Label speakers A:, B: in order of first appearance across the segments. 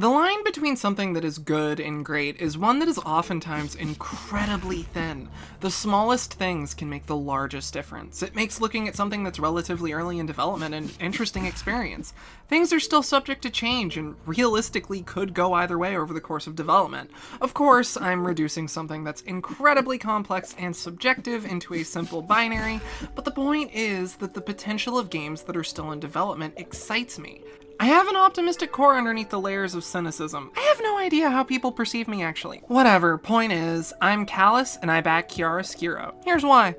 A: The line between something that is good and great is one that is oftentimes incredibly thin. The smallest things can make the largest difference. It makes looking at something that's relatively early in development an interesting experience. Things are still subject to change and realistically could go either way over the course of development. Of course, I'm reducing something that's incredibly complex and subjective into a simple binary, but the point is that the potential of games that are still in development excites me. I have an optimistic core underneath the layers of cynicism. I have no idea how people perceive me, actually. Whatever, point is, I'm Kalice and I back Chiaroscuro. Here's why.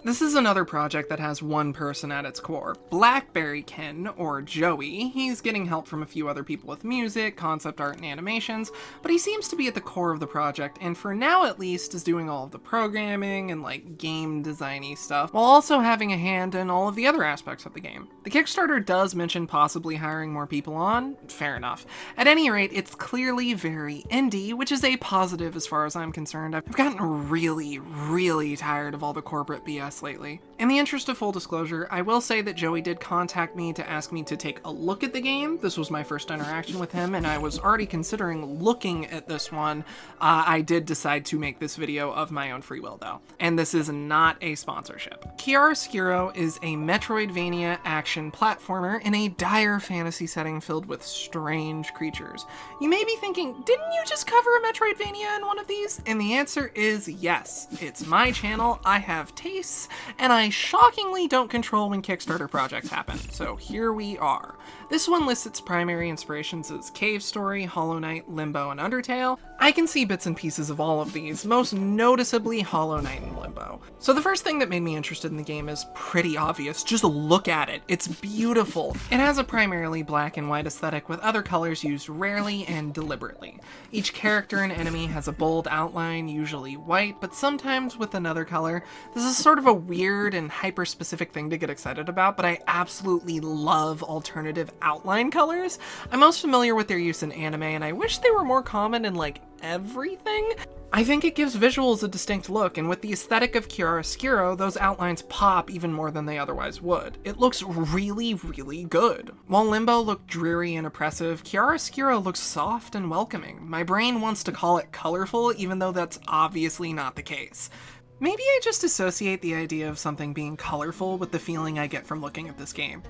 A: This is another project that has one person at its core. Blackberry Ken, or Joey. He's getting help from a few other people with music, concept art, and animations, but he seems to be at the core of the project, and for now at least is doing all of the programming and like game designy stuff, while also having a hand in all of the other aspects of the game. The Kickstarter does mention possibly hiring more people on, fair enough. At any rate, it's clearly very indie, which is a positive as far as I'm concerned. I've gotten really tired of all the corporate BS lately. In the interest of full disclosure, I will say that Joey did contact me to ask me to take a look at the game. This was my first interaction with him, and I was already considering looking at this one. I did decide to make this video of my own free will, though. And this is not a sponsorship. Chiaroscuro is a metroidvania action platformer in a dire fantasy setting filled with strange creatures. You may be thinking, didn't you just cover a metroidvania in one of these? And the answer is yes. It's my channel, I have tastes, and I shockingly don't control when Kickstarter projects happen, so here we are. This one lists its primary inspirations as Cave Story, Hollow Knight, Limbo, and Undertale. I can see bits and pieces of all of these, most noticeably Hollow Knight and Limbo. So the first thing that made me interested in the game is pretty obvious. Just look at it. It's beautiful. It has a primarily black and white aesthetic with other colors used rarely and deliberately. Each character and enemy has a bold outline, usually white, but sometimes with another color. This is sort of a weird and hyper-specific thing to get excited about, but I absolutely love alternative outline colors. I'm most familiar with their use in anime, and I wish they were more common in, like, everything. I think it gives visuals a distinct look, and with the aesthetic of Chiaroscuro, those outlines pop even more than they otherwise would. It looks really good. While Limbo looked dreary and oppressive, Chiaroscuro looks soft and welcoming. My brain wants to call it colorful, even though that's obviously not the case. Maybe I just associate the idea of something being colorful with the feeling I get from looking at this game.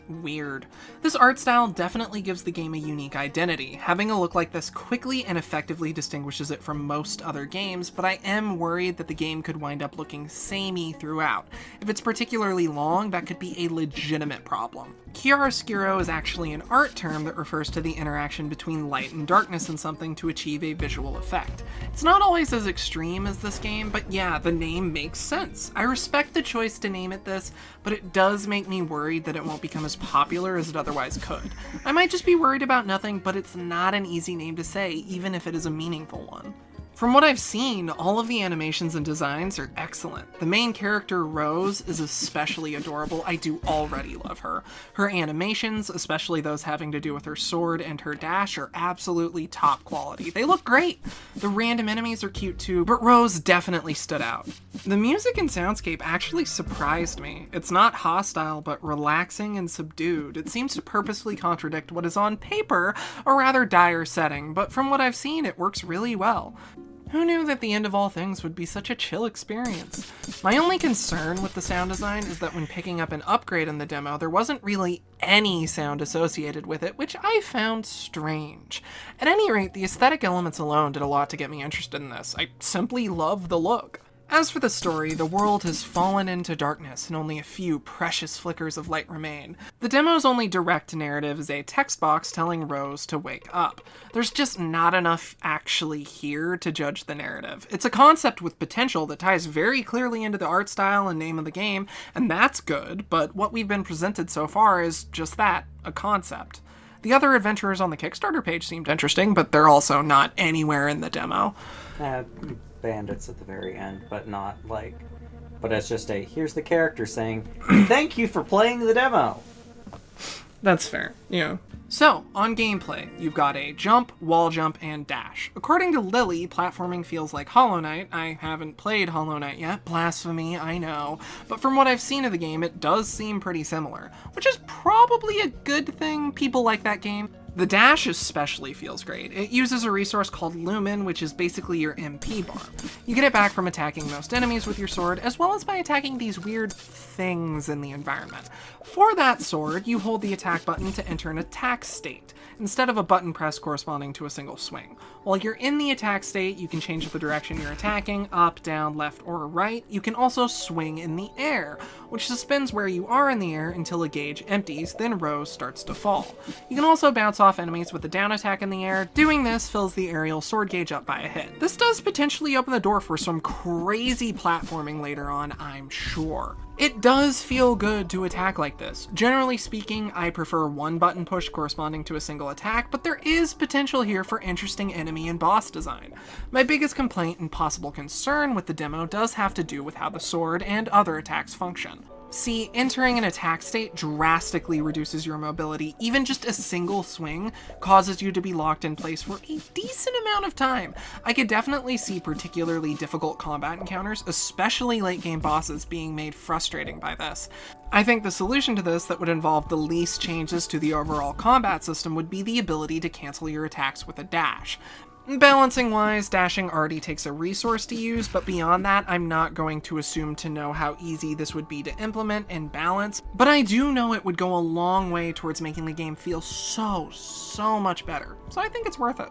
A: Weird. This art style definitely gives the game a unique identity. Having a look like this quickly and effectively distinguishes it from most other games, but I am worried that the game could wind up looking samey throughout. If it's particularly long, that could be a legitimate problem. Chiaroscuro is actually an art term that refers to the interaction between light and darkness in something to achieve a visual effect. It's not always as extreme as this game, but yeah, the name makes sense. I respect the choice to name it this, but it does make me worried that it won't become as popular as it otherwise could. I might just be worried about nothing, but it's not an easy name to say, even if it is a meaningful one. From what I've seen, all of the animations and designs are excellent. The main character, Rose, is especially adorable. I do already love her. Her animations, especially those having to do with her sword and her dash, are absolutely top quality. They look great. The random enemies are cute too, but Rose definitely stood out. The music and soundscape actually surprised me. It's not hostile, but relaxing and subdued. It seems to purposefully contradict what is on paper a rather dire setting, but from what I've seen, it works really well. Who knew that the end of all things would be such a chill experience? My only concern with the sound design is that when picking up an upgrade in the demo, there wasn't really any sound associated with it, which I found strange. At any rate, the aesthetic elements alone did a lot to get me interested in this. I simply love the look. As for the story, the world has fallen into darkness and only a few precious flickers of light remain. The demo's only direct narrative is a text box telling Rose to wake up. There's just not enough actually here to judge the narrative. It's a concept with potential that ties very clearly into the art style and name of the game, and that's good, but what we've been presented so far is just that, a concept. The other adventurers on the Kickstarter page seemed interesting, but they're also not anywhere in the demo.
B: Bandits at the very end, but not like, but it's just here's the character saying, thank you for playing the demo.
A: That's fair, yeah. So, on gameplay, you've got a jump, wall jump, and dash. According to Lily, platforming feels like Hollow Knight. I haven't played Hollow Knight yet, blasphemy, I know. But from what I've seen of the game, it does seem pretty similar, which is probably a good thing. People like that game. The dash especially feels great. It uses a resource called Lumen, which is basically your MP bar. You get it back from attacking most enemies with your sword, as well as by attacking these weird things in the environment. For that sword, you hold the attack button to enter an attack state, instead of a button press corresponding to a single swing. While you're in the attack state, you can change the direction you're attacking, up, down, left, or right. You can also swing in the air, which suspends where you are in the air until a gauge empties, then Rose starts to fall. You can also bounce off enemies with a down attack in the air. Doing this fills the aerial sword gauge up by a hit. This does potentially open the door for some crazy platforming later on, I'm sure. It does feel good to attack like this. Generally speaking, I prefer one button push corresponding to a single attack, but there is potential here for interesting enemy and boss design. My biggest complaint and possible concern with the demo does have to do with how the sword and other attacks function. See, entering an attack state drastically reduces your mobility. Even just a single swing causes you to be locked in place for a decent amount of time. I could definitely see particularly difficult combat encounters, especially late game bosses, being made frustrating by this. I think the solution to this that would involve the least changes to the overall combat system would be the ability to cancel your attacks with a dash. Balancing wise, dashing already takes a resource to use, but beyond that, I'm not going to assume to know how easy this would be to implement and balance, but I do know it would go a long way towards making the game feel so much better, so I think it's worth it.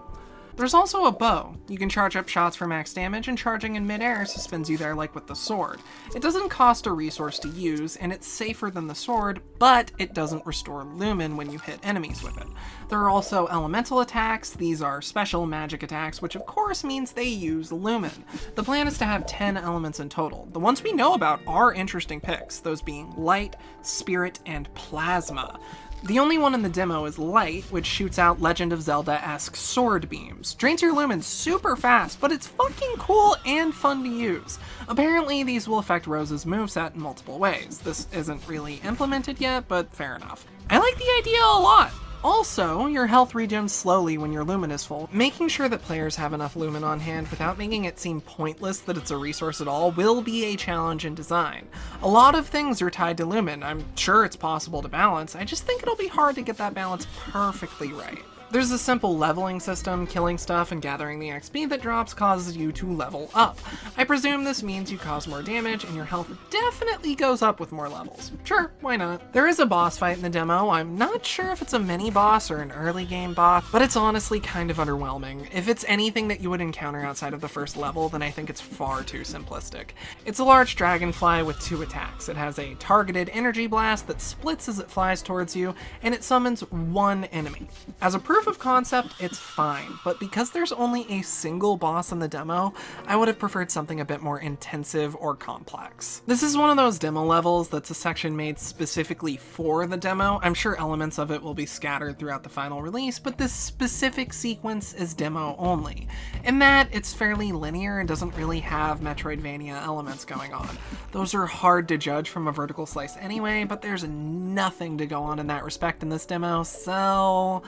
A: There's also a bow. You can charge up shots for max damage, and charging in midair suspends you there like with the sword. It doesn't cost a resource to use, and it's safer than the sword, but it doesn't restore lumen when you hit enemies with it. There are also elemental attacks. These are special magic attacks, which of course means they use lumen. The plan is to have 10 elements in total. The ones we know about are interesting picks, those being light, spirit, and plasma. The only one in the demo is Light, which shoots out Legend of Zelda-esque sword beams. Drains your lumen super fast, but it's fucking cool and fun to use. Apparently, these will affect Rose's moveset in multiple ways. This isn't really implemented yet, but fair enough. I like the idea a lot. Also, your health regens slowly when your lumen is full. Making sure that players have enough lumen on hand without making it seem pointless that it's a resource at all will be a challenge in design. A lot of things are tied to lumen. I'm sure it's possible to balance. I just think it'll be hard to get that balance perfectly right. There's a simple leveling system. Killing stuff and gathering the XP that drops causes you to level up. I presume this means you cause more damage and your health definitely goes up with more levels. Sure, why not? There is a boss fight in the demo. I'm not sure if it's a mini boss or an early game boss, but it's honestly kind of underwhelming. If it's anything that you would encounter outside of the first level, then I think it's far too simplistic. It's a large dragonfly with 2 attacks. It has a targeted energy blast that splits as it flies towards you, and it summons 1 enemy. As a proof of concept, it's fine, but because there's only a single boss in the demo, I would have preferred something a bit more intensive or complex. This is one of those demo levels that's a section made specifically for the demo. I'm sure elements of it will be scattered throughout the final release, but this specific sequence is demo only. In that, it's fairly linear and doesn't really have metroidvania elements going on. Those are hard to judge from a vertical slice anyway, but there's nothing to go on in that respect in this demo, so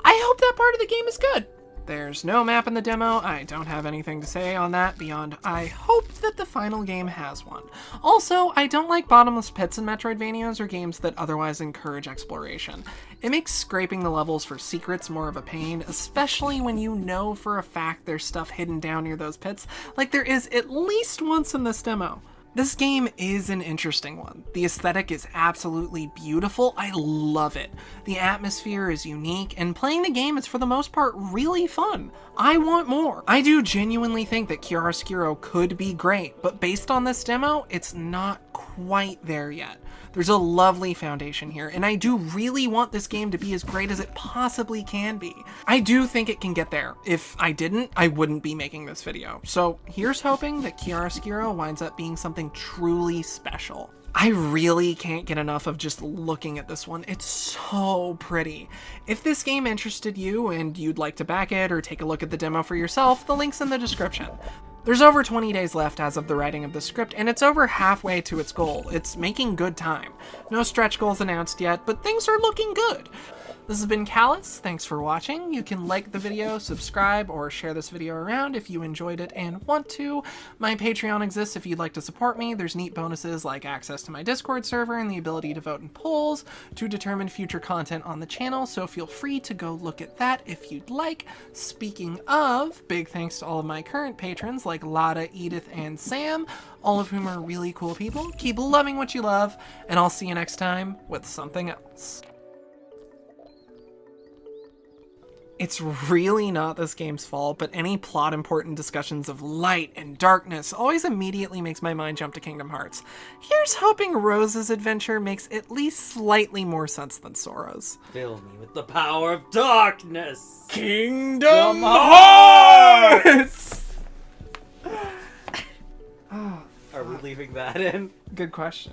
A: I hope that part of the game is good. There's no map in the demo. I don't have anything to say on that beyond I hope that the final game has one. Also, I don't like bottomless pits in Metroidvanias or games that otherwise encourage exploration. It makes scraping the levels for secrets more of a pain, especially when you know for a fact there's stuff hidden down near those pits, like there is at least once in this demo. This game is an interesting one. The aesthetic is absolutely beautiful. I love it. The atmosphere is unique, and playing the game is for the most part really fun. I want more. I do genuinely think that Chiaroscuro could be great, but based on this demo, it's not quite there yet. There's a lovely foundation here, and I do really want this game to be as great as it possibly can be. I do think it can get there. If I didn't, I wouldn't be making this video. So here's hoping that Chiaroscuro winds up being something truly special. I really can't get enough of just looking at this one. It's so pretty. If this game interested you and you'd like to back it or take a look at the demo for yourself, the link's in the description. There's over 20 days left as of the writing of the script, and it's over halfway to its goal. It's making good time. No stretch goals announced yet, but things are looking good. This has been Kalice. Thanks for watching. You can like the video, subscribe, or share this video around if you enjoyed it and want to. My Patreon exists if you'd like to support me. There's neat bonuses like access to my Discord server and the ability to vote in polls to determine future content on the channel, so feel free to go look at that if you'd like. Speaking of, big thanks to all of my current patrons like Lotta, Edith, and Sam, all of whom are really cool people. Keep loving what you love, and I'll see you next time with something else. It's really not this game's fault, but any plot-important discussions of light and darkness always immediately makes my mind jump to Kingdom Hearts. Here's hoping Rose's adventure makes at least slightly more sense than Sora's.
B: Fill me with the power of darkness!
A: Kingdom Hearts!
B: Are we leaving that in?
A: Good question.